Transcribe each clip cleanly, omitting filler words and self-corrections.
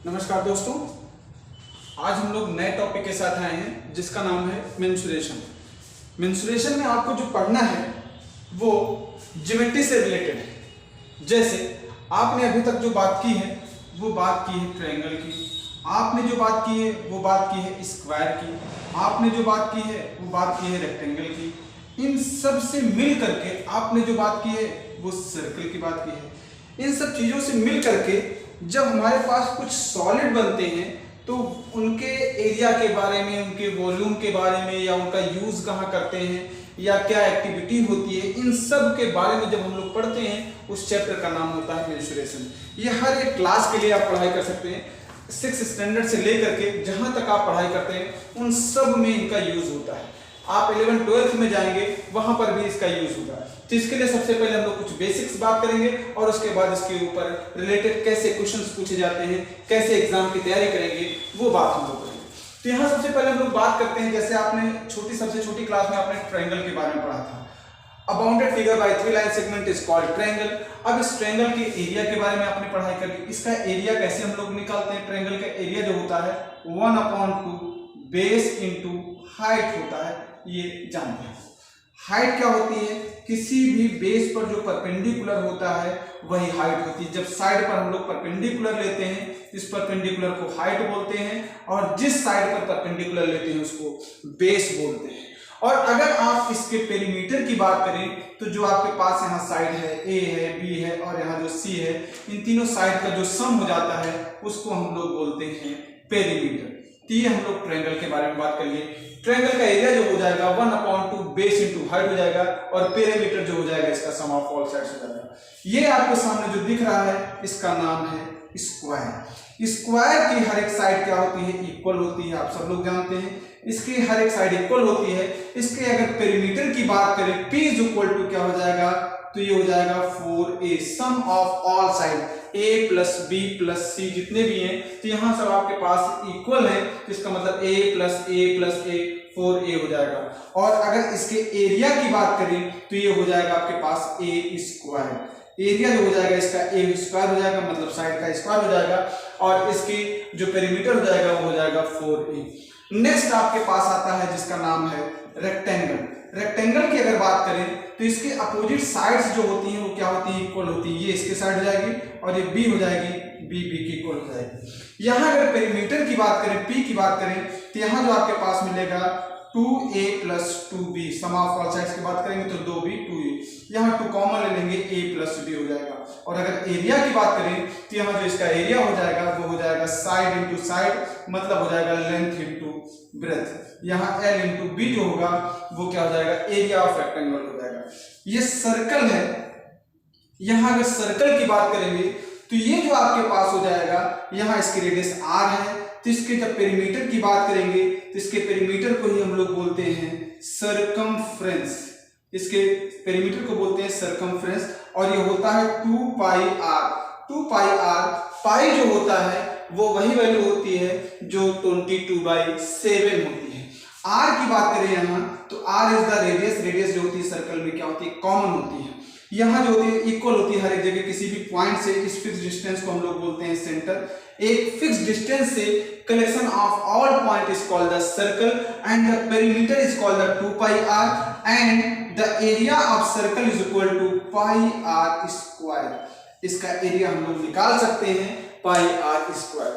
नमस्कार दोस्तों, आज हम लोग नए टॉपिक के साथ आए हैं जिसका नाम है मेंसुरेशन। मेंसुरेशन में आपको जो पढ़ना है वो ज्योमेट्री से रिलेटेड है। जैसे आपने अभी तक जो बात की है वो बात की है ट्रायंगल की, आपने जो बात की है वो बात की है स्क्वायर की, आपने जो बात की है वो बात की है रेक्टेंगल की। इन सब से मिल करके आपने जो बात की है वो सर्कल की बात की है। इन सब चीज़ों से मिल करके जब हमारे पास कुछ सॉलिड बनते हैं तो उनके एरिया के बारे में, उनके वॉल्यूम के बारे में, या उनका यूज कहाँ करते हैं, या क्या एक्टिविटी होती है, इन सब के बारे में जब हम लोग पढ़ते हैं उस चैप्टर का नाम होता है मेंसुरेशन। ये हर एक क्लास के लिए आप पढ़ाई कर सकते हैं, 6th स्टैंडर्ड से लेकर के जहां तक आप पढ़ाई करते हैं उन सब में इनका यूज होता है। आप 11th 12th में जाएंगे वहां पर भी इसका यूज होगा। तो इसके लिए सबसे पहले हम लोग कुछ बेसिक्स बात करेंगे और उसके बाद इसके ऊपर रिलेटेड कैसे क्वेश्चंस पूछे जाते हैं, कैसे एग्जाम की तैयारी करेंगे, वो बात हम लोग करेंगे। तो यहाँ सबसे पहले हम लोग बात करते हैं, जैसे आपने सबसे छोटी क्लास में आपने ट्रायंगल के बारे में पढ़ा था। A bounded figure by 3 line segment is called triangle। अब इस ट्रायंगल के एरिया के बारे में आपने पढ़ाई कर ली। इसका एरिया कैसे हम लोग निकालते हैं? ट्रायंगल का एरिया जो होता है 1/2 बेस इंटू हाइट होता है, ये जानते हैं। हाइट क्या होती है? किसी भी बेस पर जो परपेंडिकुलर होता है वही हाइट होती है। जब साइड पर हम लोग परपेंडिकुलर लेते हैं, इस परपेंडिकुलर को हाइट बोलते हैं, और जिस साइड पर परपेंडिकुलर लेते हैं उसको बेस बोलते हैं। और अगर आप इसके पेरीमीटर की बात करें तो जो आपके पास यहाँ साइड है, ए है, बी है और यहाँ जो सी है, इन तीनों साइड का जो सम हो जाता है उसको हम लोग बोलते हैं पेरीमीटर। तो ये हम लोग ट्रायंगल के बारे में बात करिए। ट्रायंगल का एरिया जो हो जाएगा 1/2 बेस इंटू हाइट हो जाएगा, और पेरीमीटर जो हो जाएगा इसका सम ऑफ ऑल साइड्स हो जाएगा। ये आपके सामने जो दिख रहा है इसका नाम है स्क्वायर। स्क्वायर की हर एक साइड क्या होती है? इक्वल होती है, आप सब लोग जानते हैं। इसकी हर एक साइड इक्वल होती है। इसके अगर पेरीमीटर की बात करें, P इज इक्वल टू क्या हो जाएगा? तो ये हो जाएगा 4a, sum of all side a plus b plus c जितने भी हैं, तो यहाँ सब आपके पास इक्वल है, तो इसका मतलब a प्लस a 4a हो जाएगा। और अगर इसके एरिया की बात करें तो ये हो जाएगा आपके पास a स्क्वायर। एरिया जो हो जाएगा इसका a स्क्वायर हो जाएगा, मतलब साइड का स्क्वायर हो जाएगा, और इसकी जो पेरीमीटर हो जाएगा वो हो जाएगा 4a। नेक्स्ट आपके पास आता है जिसका नाम है रेक्टेंगल। रेक्टेंगल की अगर बात करें तो इसके अपोजिट साइड्स जो होती हैं वो क्या होती है? इक्वल होती है। ये इसके साइड हो जाएगी और ये बी हो जाएगी, बी की इक्वल हो जाएगी। यहाँ अगर पेरीमीटर की बात करें, पी की बात करें, तो यहाँ जो आपके पास मिलेगा 2a plus 2b, sum of all sides की बात करेंगे तो 2b 2a, यहाँ 2 कॉमन ले लेंगे, a प्लस b हो जाएगा। और अगर एरिया की बात करें तो यहाँ जो इसका एरिया हो जाएगा वो हो जाएगा साइड इंटू साइड, मतलब हो जाएगा लेंथ इंटू ब्रेथ। यहाँ l इंटू बी जो होगा वो क्या हो जाएगा? एरिया ऑफ रेक्टेंगल हो जाएगा। ये सर्कल है। यहाँ अगर सर्कल की बात करेंगे तो ये जो आपके पास हो जाएगा, यहाँ इसकी रेडियस r है, तो इसके जब पेरीमीटर की बात करेंगे तो इसके पेरीमीटर को ही हम लोग बोलते हैं सर्कमफ्रेंस। इसके पेरीमीटर को बोलते हैं सर्कमफ्रेंस, और ये होता है 2 पाई r। 2 पाई r, पाई जो होता है वो वही वैल्यू होती है जो 22/7 होती है। r की बात करें यहाँ तो r is the radius. Radius जो होती है सर्कल में क्या होती है? कॉमन होती है। यहाँ जो होती है इक्वल होती है हर एक जगह, किसी भी पॉइंट से। इस फिक्स डिस्टेंस को हम लोग बोलते हैं सेंटर। एक फिक्स डिस्टेंस से collection of all point is called the circle, and the perimeter is called the 2 pi r, and the area of circle is equal to pi r square. इसका area हम लोग निकाल सकते हैं पाई r square.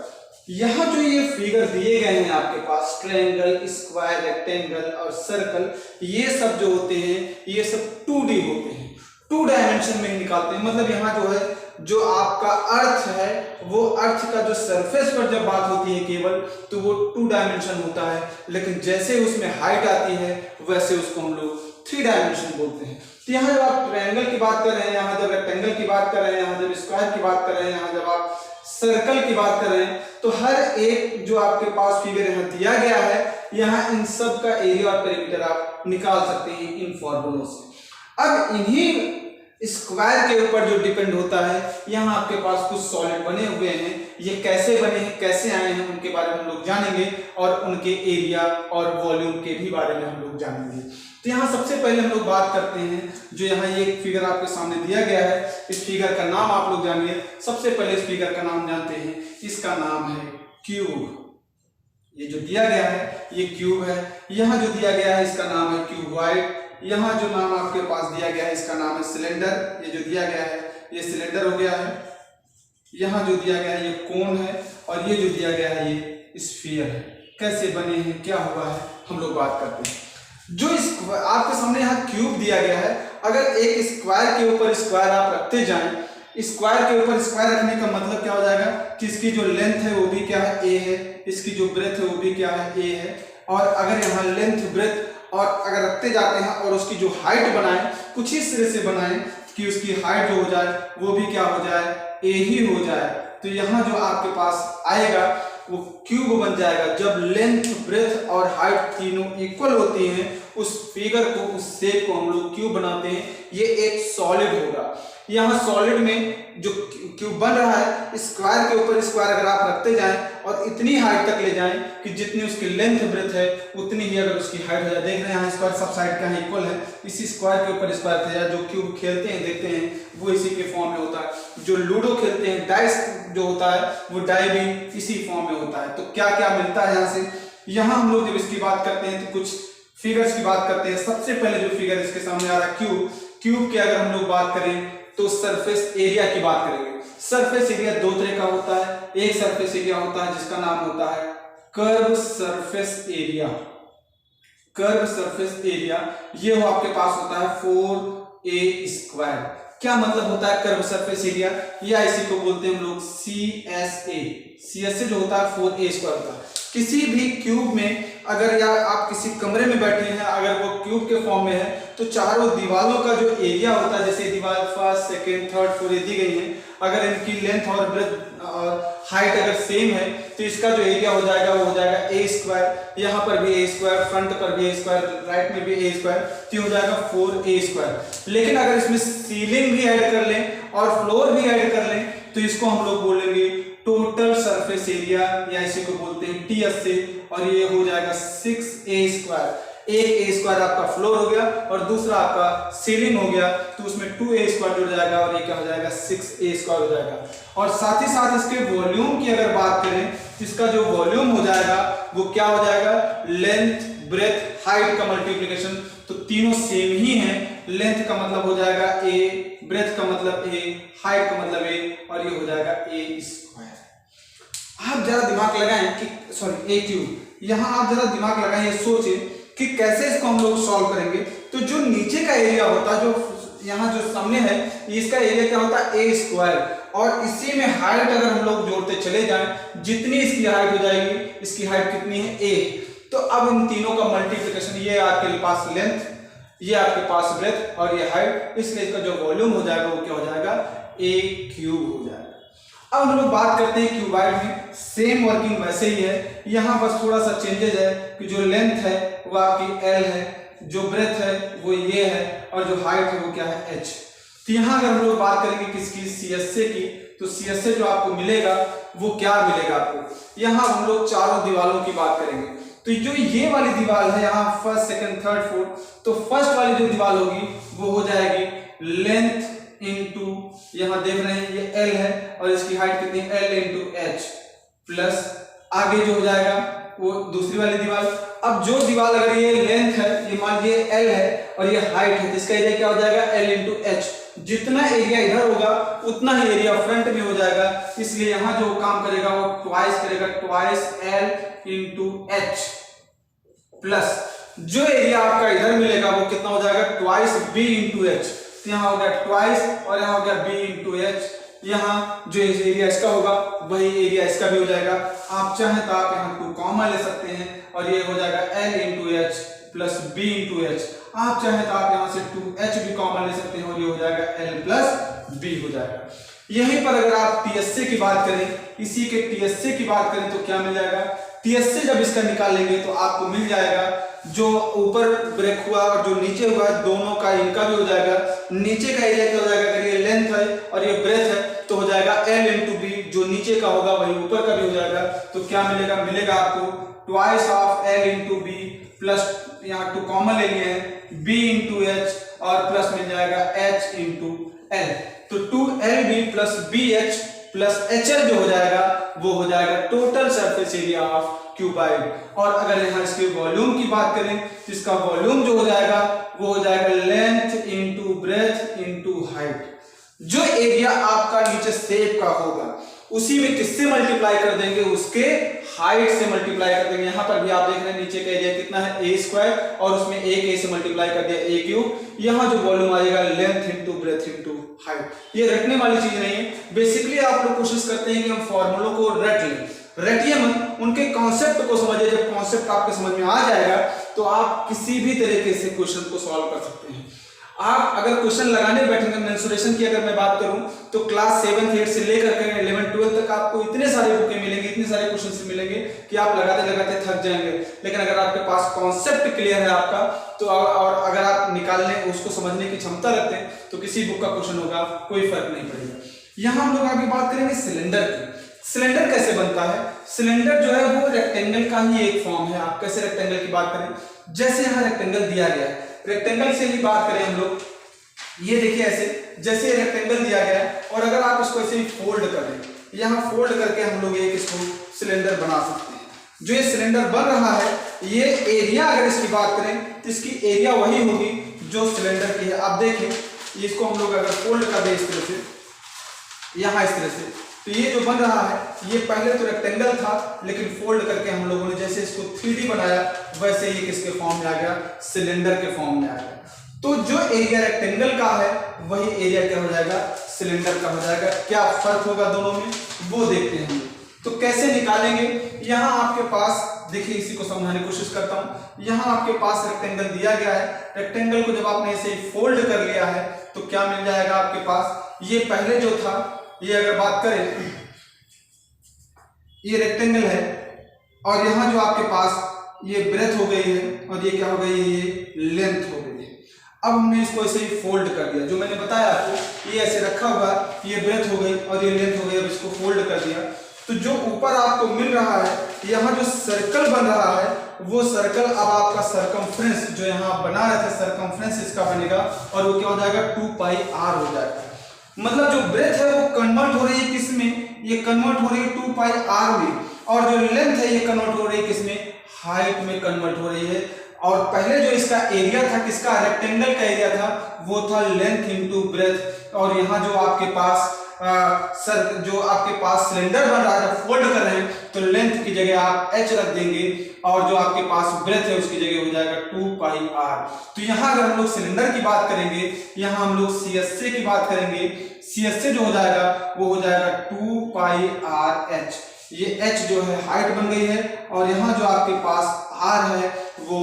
यहाँ जो ये फिगर दिए गए हैं आपके पास, ट्रायंगल, स्क्वायर, रेक्टेंगल और सर्कल, ये सब जो होते हैं ये सब 2D होते हैं, 2 डायमेंशन में ही निकालते हैं। मतलब यहाँ जो है, जो आपका अर्थ है वो अर्थ का जो सरफेस पर जब बात होती है केवल, तो वो 2 डायमेंशन होता है, लेकिन जैसे उसमें हाइट आती है वैसे उसको हम लोग 3 डायमेंशन बोलते हैं। तो यहाँ जब आप ट्रायंगल की बात कर रहे हैं, यहाँ जब रेक्टेंगल की बात कर रहे हैं, यहाँ जब स्क्वायर की बात कर रहे हैं, यहाँ जब आप सर्कल की बात कर रहे हैं, तो हर एक जो आपके पास फिगर यहाँ दिया गया है, यहाँ इन सब का एरिया और पेरीमीटर आप निकाल सकते हैं इन फॉर्मूलों से। अब इन्हीं स्क्वायर के ऊपर जो डिपेंड होता है, यहाँ आपके पास कुछ सॉलिड बने हुए हैं। ये कैसे बने हैं, कैसे आए हैं, उनके बारे में हम लोग जानेंगे, और उनके एरिया और वॉल्यूम के भी बारे में हम लोग जानेंगे। तो यहाँ सबसे पहले हम लोग बात करते हैं, जो यहाँ ये फिगर आपके सामने दिया गया है, इस फिगर का नाम आप लोग जानिए। सबसे पहले इस फिगर का नाम जानते हैं, इसका नाम है क्यूब। ये जो दिया गया है ये क्यूब है। यहाँ जो दिया गया है इसका नाम है क्यूबॉइड। यहाँ जो नाम आपके पास दिया गया है इसका नाम है सिलेंडर। ये जो दिया गया है ये सिलेंडर हो गया है। यहाँ जो दिया गया है ये कोन है, और ये जो दिया गया है ये स्फीयर है। कैसे बने हैं, क्या हुआ है, हम लोग बात करते हैं। जो आपके सामने यहाँ क्यूब दिया गया है, अगर एक स्क्वायर के ऊपर स्क्वायर आप रखते जाएं, स्क्वायर के ऊपर स्क्वायर रखने का मतलब क्या हो जाएगा कि इसकी जो लेंथ है वो भी क्या है, a है, इसकी जो ब्रेथ है वो भी क्या है, a है। और अगर यहाँ लेंथ ब्रेथ और अगर रखते जाते हैं और उसकी जो हाइट बनाएं, कुछ इस तरह से बनाएं कि उसकी हाइट जो हो जाए वो भी क्या हो जाए, a ही हो जाए। तो यहाँ जो आपके पास आएगा वो क्यूब बन जाएगा। जब लेंथ ब्रेथ और हाइट तीनों इक्वल होती हैं, उस फिगर को, उस शेप को हम लोग क्यूब बनाते हैं। ये एक सॉलिड होगा। यहाँ सॉलिड में जो क्यूब बन रहा है, स्क्वायर के ऊपर स्क्वायर अगर आप रखते जाएं और इतनी हाइट तक ले जाएं कि जितनी उसकी लेंथ ब्रेथ है उतनी ही अगर उसकी हाइट हो जाए। देख रहे हैं यहाँ स्क्वायर सब साइड का इक्वल है, इसी स्क्वायर के ऊपर स्क्वायर थे। जो क्यूब खेलते हैं देखते हैं वो इसी के फॉर्म में होता है। जो लूडो खेलते हैं, डाइस जो होता है वो डाई भी इसी फॉर्म में होता है। तो क्या क्या मिलता है यहाँ से, यहाँ हम लोग जब इसकी बात करते हैं तो कुछ फिगर्स की बात करते हैं। सबसे पहले जो फिगर इसके सामने आ रहा है क्यूब, क्यूब की अगर हम लोग बात करें तो सरफेस एरिया की बात करेंगे। सरफेस एरिया दो तरह का होता है। एक सरफेस एरिया होता है जिसका नाम होता है curve surface area. Curve surface area ये वो आपके पास होता है 4a स्क्वायर। क्या मतलब होता है कर्व सरफेस एरिया, या इसी को बोलते हैं हम लोग CSA। CSA जो होता है 4a स्क्वायर होता है। किसी भी क्यूब में अगर, या आप किसी कमरे में बैठे हैं, अगर वो क्यूब के फॉर्म में है तो चारों दीवारों का जो एरिया होता है, जैसे दीवार फर्स्ट सेकंड थर्ड फोर्थ दी गई है, अगर इनकी लेंथ और ब्रेथ और हाइट अगर सेम है तो इसका जो एरिया हो जाएगा वो हो जाएगा a स्क्वायर। यहाँ पर भी a स्क्वायर, फ्रंट पर भी a स्क्वायर, राइट में भी a स्क्वायर, तो हो जाएगा 4a स्क्वायर। लेकिन अगर इसमें सीलिंग भी ऐड कर लें और फ्लोर भी ऐड कर लें तो इसको हम लोग बोलेंगे टोटल सरफेस एरिया, या इसी को बोलते हैं TSA, और ये हो जाएगा 6a स्क्वायर। एक a स्क्वायर आपका फ्लोर हो गया और दूसरा आपका सीलिंग हो गया, तो उसमें 2a स्क्वायर जुड़ जाएगा और ये क्या हो जाएगा, 6a स्क्वायर हो जाएगा। और साथ ही साथ इसके वॉल्यूम की अगर बात करें, इसका जो वॉल्यूम हो जाएगा वो क्या हो जाएगा, लेंथ ब्रेथ हाइट का मल्टीप्लिकेशन। तो तीनों सेम ही हैं। लेंथ का मतलब हो जाएगा a, ब्रेथ का मतलब a, हाइट का मतलब a, और ये हो जाएगा a स्क्वायर। आप जरा दिमाग लगाएं कि सॉरी a क्यूब, यहाँ आप जरा दिमाग लगाएं, ये सोचें कि कैसे इसको हम लोग सॉल्व करेंगे। तो जो नीचे का एरिया होता है, जो यहाँ जो सामने है, इसका एरिया क्या होता है, a स्क्वायर, और इसी में हाइट अगर हम लोग जोड़ते चले जाएं, जितनी इसकी हाइट हो जाएगी, इसकी हाइट कितनी है, a। तो अब इन तीनों का मल्टीप्लिकेशन, ये आपके पास लेंथ, ये आपके पास ब्रेथ और ये हाइट, इसलिए इसका जो वॉल्यूम हो जाएगा वो क्या हो जाएगा, a क्यूब हो जाएगा। अब हम लोग बात करते हैं क्यूबॉइड में। सेम वर्किंग वैसे ही है, यहाँ बस थोड़ा सा चेंजेस है कि जो लेंथ है वो आपकी L है, जो ब्रेथ है वो ये है, और जो हाइट है वो क्या है, h। तो यहाँ अगर हम लोग बात करेंगे किसकी, CSA की, तो CSA जो आपको मिलेगा वो क्या मिलेगा आपको, यहाँ हम लोग चारों दीवारों की बात करेंगे। तो जो ये वाली दीवार है, यहाँ फर्स्ट सेकंड थर्ड फोर्थ, तो फर्स्ट वाली जो दीवार होगी वो हो जाएगी लेंथ इंटू, यहाँ देख रहे हैं ये L है और इसकी हाइट कितनी है, L इंटू h, प्लस आगे जो हो जाएगा वो दूसरी वाली दीवार। अब जो दीवार अगर ये लेंथ है, ये मान लीजिए L है और ये हाइट है, तो इसका एरिया क्या हो जाएगा, L इंटू h। जितना एरिया इधर होगा उतना ही एरिया फ्रंट में हो जाएगा, इसलिए यहाँ जो काम करेगा वो ट्वाइस करेगा, twice L into h, plus जो एरिया आपका इधर मिलेगा वो कितना हो जाएगा, ट्वाइस B इंटू h। तो यहाँ हो गया ट्वाइस और यहाँ हो गया B इंटू h। यहाँ जो एरिया इसका होगा वही एरिया इसका भी हो जाएगा। आप चाहें तो आप यहाँ 2 कॉमन ले सकते हैं और ये हो जाएगा L into h plus B into h। आप चाहें तो आप यहाँ से 2h भी कॉमन ले सकते हैं और ये हो जाएगा L प्लस B हो जाएगा। यहीं पर अगर आप TSA की बात करें, इसी के TSA की बात करें तो क्या मिल जाएगा, TSA जब इसका निकालेंगे तो आपको मिल जाएगा जो ऊपर ब्रेक हुआ और जो नीचे हुआ दोनों का इनका भी हो जाएगा। नीचे का एरिया क्या हो जाएगा, अगर ये लेंथ है और ये ब्रेथ है तो हो जाएगा L इंटू B, जो नीचे का होगा वही ऊपर का भी हो जाएगा। तो क्या मिलेगा, मिलेगा आपको twice of L into B plus यहाँ 2 कॉमन ले लिए हैं, b इंटू एच और प्लस मिल जाएगा h इंटू एल। तो 2lb plus bh plus hl जो हो जाएगा वो हो जाएगा total surface area of cuboid. और अगर यहाँ इसके वॉल्यूम की बात करें तो इसका वॉल्यूम जो हो जाएगा वो हो जाएगा length into breadth into height. जो एरिया आपका नीचे शेप का होगा उसी में किससे मल्टीप्लाई कर देंगे, उसके हाइट से मल्टीप्लाई कर देंगे। यहाँ पर भी आप देख रहे हैं नीचे का एरिया कितना है a स्क्वायर और उसमें एक a से मल्टीप्लाई कर दिया a क्यूब। यहाँ जो वॉल्यूम आएगा length into breadth into height. ये रटने वाली चीज नहीं है, बेसिकली आप लोग कोशिश करते हैं कि हम फॉर्मूलों को रट लें, रटिए मत, उनके कॉन्सेप्ट को समझिए। जब कॉन्सेप्ट आपके समझ में आ जाएगा तो आप किसी भी तरीके से क्वेश्चन को सॉल्व कर सकते हैं। आप अगर क्वेश्चन लगाने बैठेंगे मेंसुरेशन की अगर मैं बात करूं तो क्लास 7th 8th से लेकर के 11th 12th तक आपको इतने सारे बुकें मिलेंगे, इतने सारे क्वेश्चन मिलेंगे कि आप लगाते लगाते थक जाएंगे। लेकिन अगर आपके पास कॉन्सेप्ट क्लियर है आपका तो और अगर आप निकालने उसको समझने की क्षमता रखते हैं तो किसी बुक का क्वेश्चन होगा कोई फर्क नहीं पड़ेगा। यहाँ हम लोग आगे बात करेंगे सिलेंडर की। सिलेंडर कैसे बनता है? सिलेंडर जो है वो रेक्टेंगल का ही एक फॉर्म है। आप कैसे रेक्टेंगल की बात करें, जैसे यहाँ रेक्टेंगल दिया गया है, रेक्टेंगल से ही बात करें हम लोग, ये देखिए ऐसे जैसे रेक्टेंगल दिया गया है और अगर आप इसको ऐसे ही फोल्ड कर दें, यहाँ फोल्ड करके हम लोग एक इसको सिलेंडर बना सकते हैं। जो ये सिलेंडर बन रहा है ये एरिया अगर इसकी बात करें तो इसकी एरिया वही होगी जो सिलेंडर की है। आप देखिए इसको हम लोग अगर फोल्ड कर दें इस तरह से, यहाँ इस तरह से, तो ये जो बन रहा है ये पहले तो रेक्टेंगल था लेकिन फोल्ड करके हम लोगों ने जैसे इसको 3D बनाया वैसे ही किसके फॉर्म में आ गया, सिलेंडर के फॉर्म में आ गया। तो जो एरिया रेक्टेंगल का है वही एरिया क्या हो जाएगा, सिलेंडर का हो जाएगा। क्या फर्क होगा दोनों में वो देखते हैं। तो कैसे निकालेंगे, यहाँ आपके पास देखिए, इसी को समझाने की कोशिश करता हूँ। यहाँ आपके पास रेक्टेंगल दिया गया है, रेक्टेंगल को जब आपने ऐसे ही फोल्ड कर लिया है तो क्या मिल जाएगा आपके पास, ये पहले जो था ये अगर बात करें ये रेक्टेंगल है और यहाँ जो आपके पास ये ब्रेथ हो गई है और ये क्या हो गई है, ये लेंथ हो गई है। अब हमने इसको ऐसे ही फोल्ड कर दिया, जो मैंने बताया आपको ये ऐसे रखा हुआ, ये ब्रेथ हो गई और ये लेंथ हो गई। अब इसको फोल्ड कर दिया तो जो ऊपर आपको मिल रहा है, यहाँ जो सर्कल बन रहा है वो सर्कल अब आपका सरकमफ्रेंस जो यहाँ बना रहे थे सरकमफ्रेंस इसका बनेगा और वो क्या हो जाएगा 2πr हो जाएगा। मतलब जो ब्रेथ है वो कन्वर्ट हो रही है किसमें, ये कन्वर्ट हो रही है 2πr में, और जो लेंथ है ये कन्वर्ट हो रही है किसमें, हाइट में कन्वर्ट हो रही है। और पहले जो इसका एरिया था किसका, रेक्टेंगल का एरिया था वो था लेंथ इंटू ब्रेथ। और यहाँ जो आपके पास जो आपके पास सिलेंडर बन रहा है फोल्ड कर रहे हैं तो लेंथ की जगह आप h रख देंगे और जो आपके पास ब्रेथ है उसकी जगह हो जाएगा 2πr। तो यहाँ अगर हम लोग सिलेंडर की बात करेंगे, यहाँ हम लोग CSA की बात करेंगे, CSA जो हो जाएगा वो हो जाएगा 2πrh। ये h जो है हाइट बन गई है और यहाँ जो आपके पास r है वो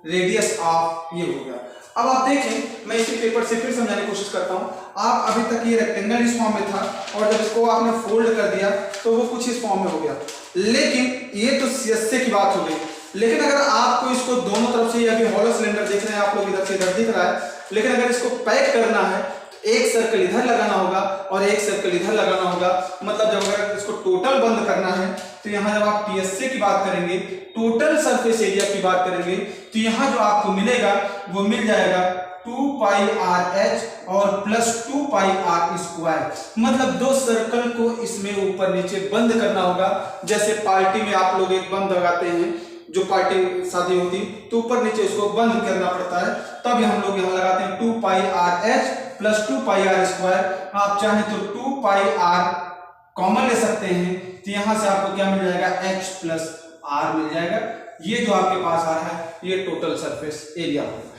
रेडियस ऑफ ये हो गया। अब आप देखें, मैं इसी पेपर से फिर समझाने की कोशिश करता हूं। आप अभी तक ये रेक्टेंगल इस फॉर्म में था और जब इसको आपने फोल्ड कर दिया तो वो कुछ इस फॉर्म में हो गया, लेकिन ये तो CSA की बात हो गई। लेकिन अगर आपको इसको दोनों तरफ से, अभी हॉलो सिलेंडर देख रहे हैं आप लोग, इधर से इधर दिख रहा है, लेकिन अगर इसको पैक करना है तो एक सर्कल इधर लगाना होगा और एक सर्कल इधर लगाना होगा। मतलब जब अगर इसको टोटल बंद करना है तो यहाँ जब आप TSA की बात करेंगे, टोटल सरफेस एरिया की बात करेंगे, तो यहाँ जो आपको मिलेगा वो मिल जाएगा 2πrh और प्लस 2πr²। मतलब दो सर्कल को इसमें ऊपर नीचे बंद करना होगा। जैसे पार्टी में आप लोग एक बंद लगाते हैं, जो पार्टी शादी होती तो ऊपर नीचे उसको बंद करना पड़ता है, तब हम लोग यहाँ लगाते हैं 2πrh प्लस 2πr²। आप चाहें तो 2πr कॉमन ले सकते हैं तो यहाँ से आपको क्या मिल जाएगा, h प्लस r मिल जाएगा। ये जो आपके पास आ रहा है ये टोटल सरफेस एरिया होगा।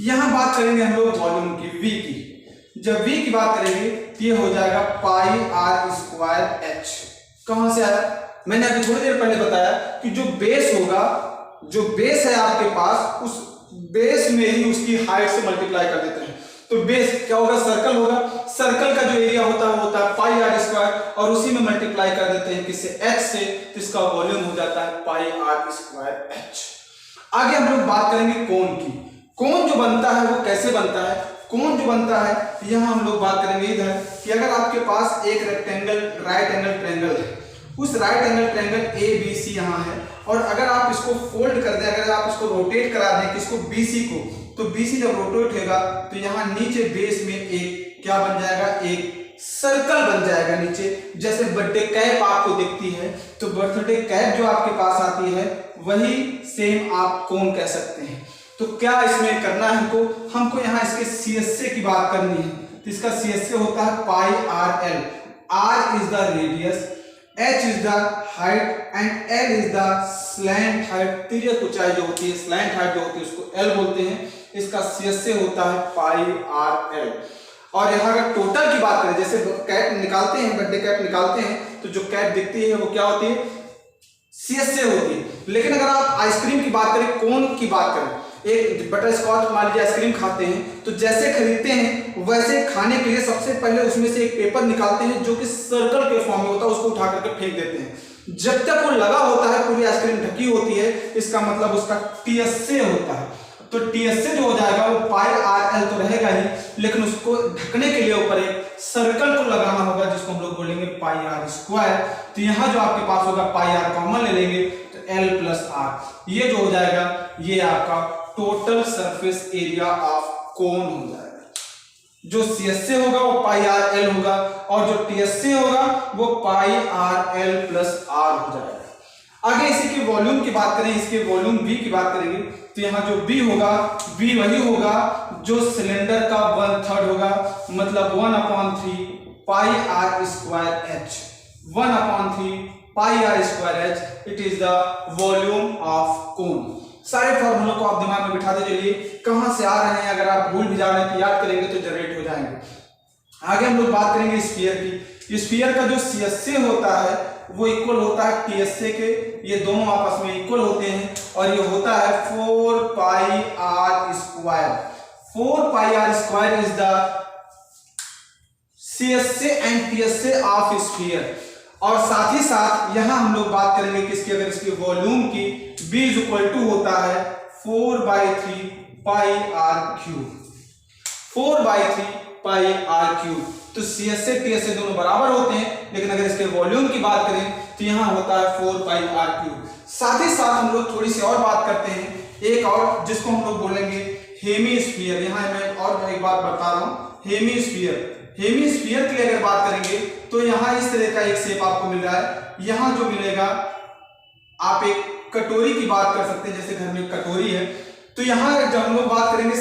यहाँ बात करेंगे हम लोग वॉल्यूम की, V की। जब V की बात करेंगे तो ये हो जाएगा πr²h। कहां से आया, मैंने अभी थोड़ी देर पहले बताया कि जो बेस होगा, जो बेस है आपके पास, उस बेस में ही उसकी हाइट से मल्टीप्लाई कर देते हैं। तो बेस क्या होगा, सर्कल होगा, सर्कल का जो एरिया होता है वो होता है πr² और उसी में मल्टीप्लाई कर देते हैं किससे, h से, तो इसका वॉल्यूम हो जाता है πr²h। आगे हम लोग बात करेंगे कोण की। कोण जो बनता है वो कैसे बनता है, कोण जो बनता है यहाँ हम लोग बात करेंगे इधर कि अगर आपके पास एक रेक्टेंगल राइट एंगल ट्रायंगल है उस right angle triangle A B C यहाँ है, और अगर आप इसको फोल्ड कर दें, अगर आप इसको रोटेट करा दें किसको, बीसी को, तो बीसी जब रोटेट होगा तो यहाँ नीचे बेस में एक क्या बन जाएगा, एक सर्कल बन जाएगा नीचे। जैसे बर्थडे कैप आपको दिखती है, तो बर्थडे कैप जो आपके पास आती है वही सेम आप कोन कह सकते हैं। तो क्या इसमें करना है हमको यहाँ इसके सीएसए की बात करनी है। तो इसका सीएसए होता है pi r l. R is the radius, h is the height and l is the slant height. तिर्यक ऊंचाई जो होती है, स्लैंट हाइट जो होती है, उसको एल बोलते हैं। इसका सीएसए होता है पाई आर एल। और यहाँ अगर टोटल की बात करें, जैसे कैप निकालते हैं, बर्थडे कैप निकालते हैं, तो जो कैप दिखती है वो क्या होती है, सीएसए होती है। लेकिन अगर आप आइसक्रीम की बात करें, कोन की बात करें, एक बटर स्कॉच मान लीजिए आइसक्रीम खाते हैं, तो जैसे खरीदते हैं वैसे खाने के लिए सबसे पहले उसमें से एक पेपर निकालते हैं जो कि सर्कल के फॉर्म में होता है, उसको उठा करके फेंक देते हैं। जब तक वो लगा होता है, पूरी आइसक्रीम ढकी होती है, इसका मतलब उसका टीएसए होता है। तो टीएसए जो हो जाएगा वो पाई आर एल तो रहेगा ही, लेकिन उसको ढकने के लिए ऊपर एक सर्कल को लगाना होगा जिसको हम लोग बोलेंगे पाई आर स्क्वायर। तो यहाँ जो आपके पास होगा पाई आर कॉमन ले लेंगे तो एल प्लस आर, ये जो हो जाएगा ये आपका total surface area of cone हो जाएगा। जो सीएसए होगा वो पाई आर एल होगा, और जो टीएसए होगा वो पाई आर एल प्लस आर हो जाएगा। आगे इसी के वॉल्यूम की बात करें, इसके वॉल्यूम बी की बात करेंगे, तो यहाँ जो बी होगा, बी वही होगा जो सिलेंडर का 1/3 होगा, मतलब 1/3 pi r square h. 1/3 pi r square h, it is the volume of cone. सारे फॉर्मूलों को आप दिमाग में बिठा दे, चलिए कहां से आ रहे हैं, अगर आप भूल भी जा रहे हैं तो याद करेंगे तो जनरेट हो जाएंगे। आगे हम लोग बात करेंगे स्फीयर की। स्फीयर का जो सीएसए होता है वो इक्वल होता है टीएसए के, ये दोनों आपस में इक्वल होते हैं, और ये होता है 4 pi r square. 4 pi r square is the CSA and TSA of sphere. और साथ ही साथ यहां हम लोग बात करेंगे किसकी, अगर इसके वॉल्यूम की, B इज इक्वल टू होता है 4/3 pi r cube. 4/3 pi r cube. तो सीएसए टीएसए दोनों बराबर होते हैं, लेकिन अगर इसके वॉल्यूम की बात करें तो यहां होता है 4 पाई आर क्यूब। साथ ही साथ हम लोग थोड़ी सी और बात करते हैं, एक और जिसको हम लोग बोलेंगे हेमीस्फीयर। यहां मैं और एक बात बता रहा हूं, हेमीस्फीयर। हेमीस्फीयर की अगर बात करेंगे तो यहां इस तरह का एक शेप आपको मिल रहा है। यहां जो मिलेगा, आप एक कटोरी की बात कर सकते हैं, जैसे घर में कटोरी है, तो यहां जब हम लोग बात करेंगे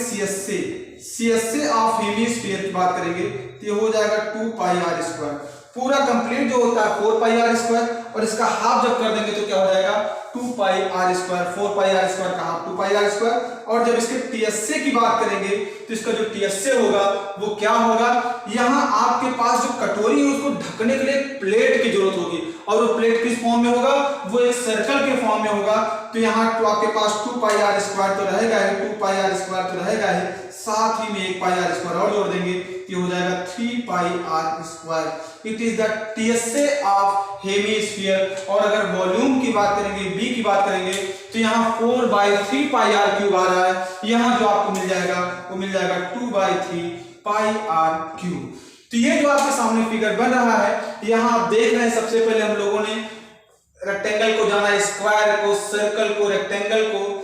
सीएसए ऑफ हेमीस्फीयर की बात करेंगे तो ये हो जाएगा 2 पाई आर स्क्वायर। पूरा कंप्लीट जो होता है 4 पाई आर स्क्वायर, और इसका हाफ जब कर देंगे तो क्या हो जाएगा 2 pi r square. 4 pi r square का हाफ 2 पाई आर स्क्वायर। और जब इसके टीएसए की बात करेंगे तो इसका जो टीएसए होगा वो क्या होगा, यहाँ आपके पास जो कटोरी है उसको ढकने के लिए प्लेट की जरूरत होगी, और वो प्लेट किस फॉर्म में होगा, वो एक सर्कल के फॉर्म में होगा। तो यहाँ तो आपके पास 2 पाई आर स्क्वायर तो रहेगा ही, 2 पाई आर स्क्वायर तो रहेगा ही, साथ ही में 1 पाई आर स्क्वायर और जोड़ देंगे, ये हो जाएगा 3 pi r square. It is the TSA of hemisphere. और अगर वॉल्यूम की बात करेंगे, बी की बात करेंगे, तो यहाँ 4/3 पाई आर क्यूब आ रहा है, यहाँ जो आपको मिल जाएगा वो मिल जाएगा 2/3 पाई आर क्यूब। तो ये जो आपके सामने फिगर बन रहा है, यहाँ आप देख रहे हैं सबसे पहले हम लोगों ने रेक्टेंगल को जाना, स्क्वायर को, सर्कल को, रेक्टेंगल को,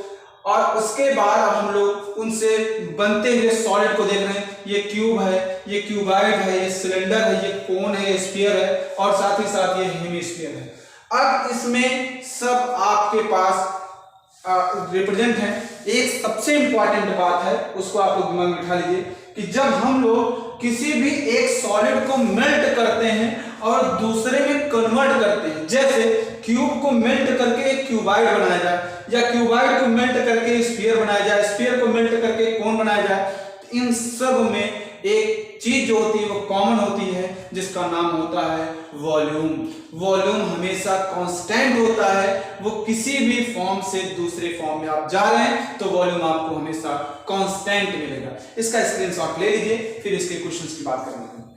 और उसके बाद अब हम लोग उनसे बनते हुए सॉलिड को देख रहे हैं। ये क्यूब है, ये क्यूबाइड है, ये सिलेंडर है, ये कोन है, ये स्फीयर है, और साथ ही साथ ये हेमीस्फीयर है। अब इसमें सब आपके पास रिप्रेजेंट है। एक सबसे इंपॉर्टेंट बात है, उसको आप लोग दिमाग में बिठा लीजिए कि जब हम लोग किसी भी एक सॉलिड को मेल्ट करते हैं और दूसरे में कन्वर्ट करते हैं, जैसे क्यूब को मेल्ट करके एक क्यूबाइड बनाया जाए, या क्यूबाइड को मेल्ट करके स्फीयर बनाया जाए, स्फीयर को मेल्ट करके कोन बनाया जाए, इन सब में एक चीज जो होती है वो कॉमन होती है, जिसका नाम होता है वॉल्यूम। वॉल्यूम हमेशा कांस्टेंट होता है, वो किसी भी फॉर्म से दूसरे फॉर्म में आप जा रहे हैं तो वॉल्यूम आपको हमेशा कांस्टेंट मिलेगा। इसका स्क्रीनशॉट ले लीजिए, फिर इसके क्वेश्चंस की बात करेंगे।